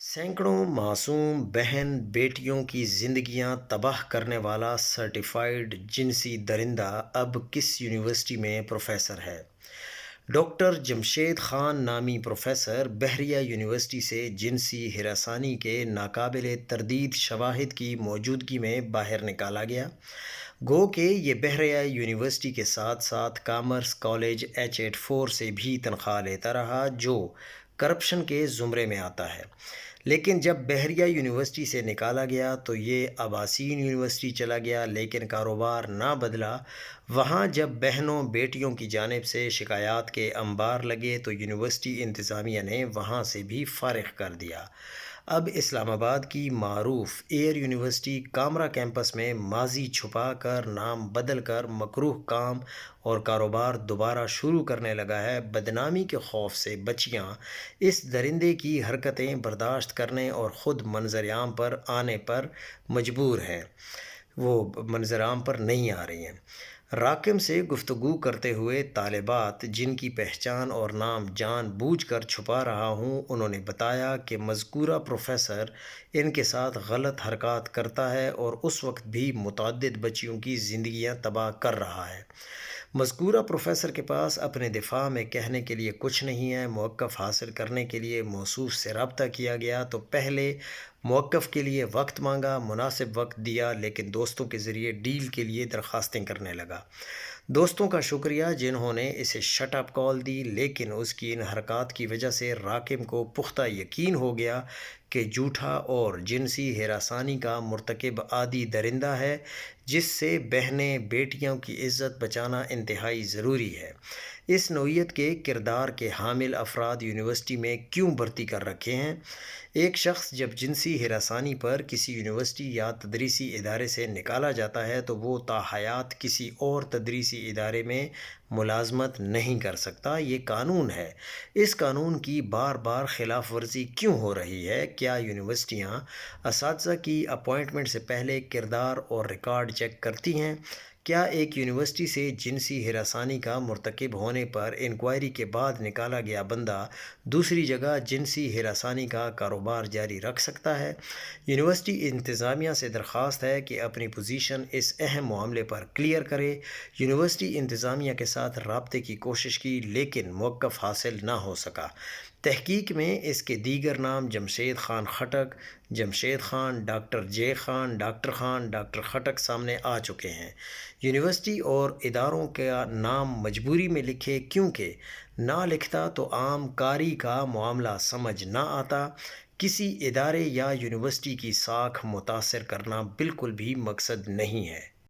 सैकड़ों मासूम बहन बेटियों की जिंदगियां तबाह करने वाला सर्टिफाइड जिनसी दरिंदा अब किस यूनिवर्सिटी में प्रोफेसर है? डॉक्टर जमशेद खान नामी प्रोफेसर बहरिया यूनिवर्सिटी से जिनसी हिरासानी के नाकाबिले तरदीद शवाहिद की मौजूदगी में बाहर निकाला गया। गो के ये बहरिया यूनिवर्सिटी के साथ साथ कॉमर्स कॉलेज H84 से भी तनख्वाह लेता रहा, जो करप्शन के ज़ुमरे में आता है। लेकिन जब बहरिया यूनिवर्सिटी से निकाला गया तो ये आबासीन यूनिवर्सिटी चला गया, लेकिन कारोबार ना बदला। वहाँ जब बहनों बेटियों की जानिब से शिकायत के अंबार लगे तो यूनिवर्सिटी इंतज़ामिया ने वहाँ से भी फ़ारिग कर दिया। अब इस्लामाबाद की मारूफ एयर यूनिवर्सिटी कामरा कैंपस में माजी छुपा कर, नाम बदल कर मकरूह काम और कारोबार दोबारा शुरू करने लगा है। बदनामी के खौफ से बच्चियां इस दरिंदे की हरकतें बर्दाश्त करने और ख़ुद मंजर-ए-आम पर आने पर मजबूर हैं। वो मंजर-आम पर नहीं आ रही हैं। राकिम से गुफ्तगू करते हुए तालिबात, जिनकी पहचान और नाम जान बूझ कर छुपा रहा हूँ, उन्होंने बताया कि मज़कूरा प्रोफेसर इनके साथ गलत हरकत करता है और उस वक्त भी मुतअद्दिद बच्चियों की ज़िंदगियाँ तबाह कर रहा है। मज़कूरा प्रोफेसर के पास अपने दिफा में कहने के लिए कुछ नहीं है। मौक़िफ़ हासिल करने के लिए मौसूफ़ से रब्ता किया गया तो पहले मौक़िफ़ के लिए वक्त मांगा, मुनासिब वक्त दिया, लेकिन दोस्तों के ज़रिए डील के लिए दरख्वास्तें करने लगा। दोस्तों का शुक्रिया जिन्होंने इसे शट अप कॉल दी, लेकिन उसकी इन हरकत की वजह से राकिम को पुख्ता यकीन हो गया कि झूठा और जिनसी हिरासानी का मुर्तकिब आदि दरिंदा है, जिससे बहनें बेटियों की इज़्ज़त बचाना इंतहाई ज़रूरी है। इस नौइयत के किरदार के हामिल अफराद यूनिवर्सिटी में क्यों भर्ती कर रखे हैं? एक शख्स जब जिनसी हिरासानी पर किसी यूनिवर्सिटी या तदरीसी इदारे से निकाला जाता है तो वो ताहयात किसी और तदरीसी इदारे में मुलाजमत नहीं कर सकता। ये कानून है। इस कानून की बार बार खिलाफ वर्जी क्यों हो रही है? क्या यूनिवर्सिटियाँ असातिज़ा की अपॉइंटमेंट से पहले किरदार और रिकॉर्ड चेक करती हैं? क्या एक यूनिवर्सिटी से जिनसी हिरासानी का मुर्तकिब होने पर इंक्वायरी के बाद निकाला गया बंदा दूसरी जगह जिनसी हिरासानी का कारोबार जारी रख सकता है? यूनिवर्सिटी इंतज़ामिया से दरख्वास्त है कि अपनी पोजीशन इस अहम मामले पर क्लियर करे। यूनिवर्सिटी इंतज़ामिया के साथ राब्ते की कोशिश की, लेकिन मौक़िफ़ हासिल ना हो सका। तहकीक में इसके दीगर नाम जमशेद खान खटक, जमशेद खान, डॉक्टर जे खान, डॉक्टर खटक सामने आ चुके हैं। यूनिवर्सिटी और इदारों का नाम मजबूरी में लिखे, क्योंकि ना लिखता तो आम कारी का मामला समझ ना आता। किसी इदारे या यूनिवर्सिटी की साख मुतासर करना बिल्कुल भी मकसद नहीं है।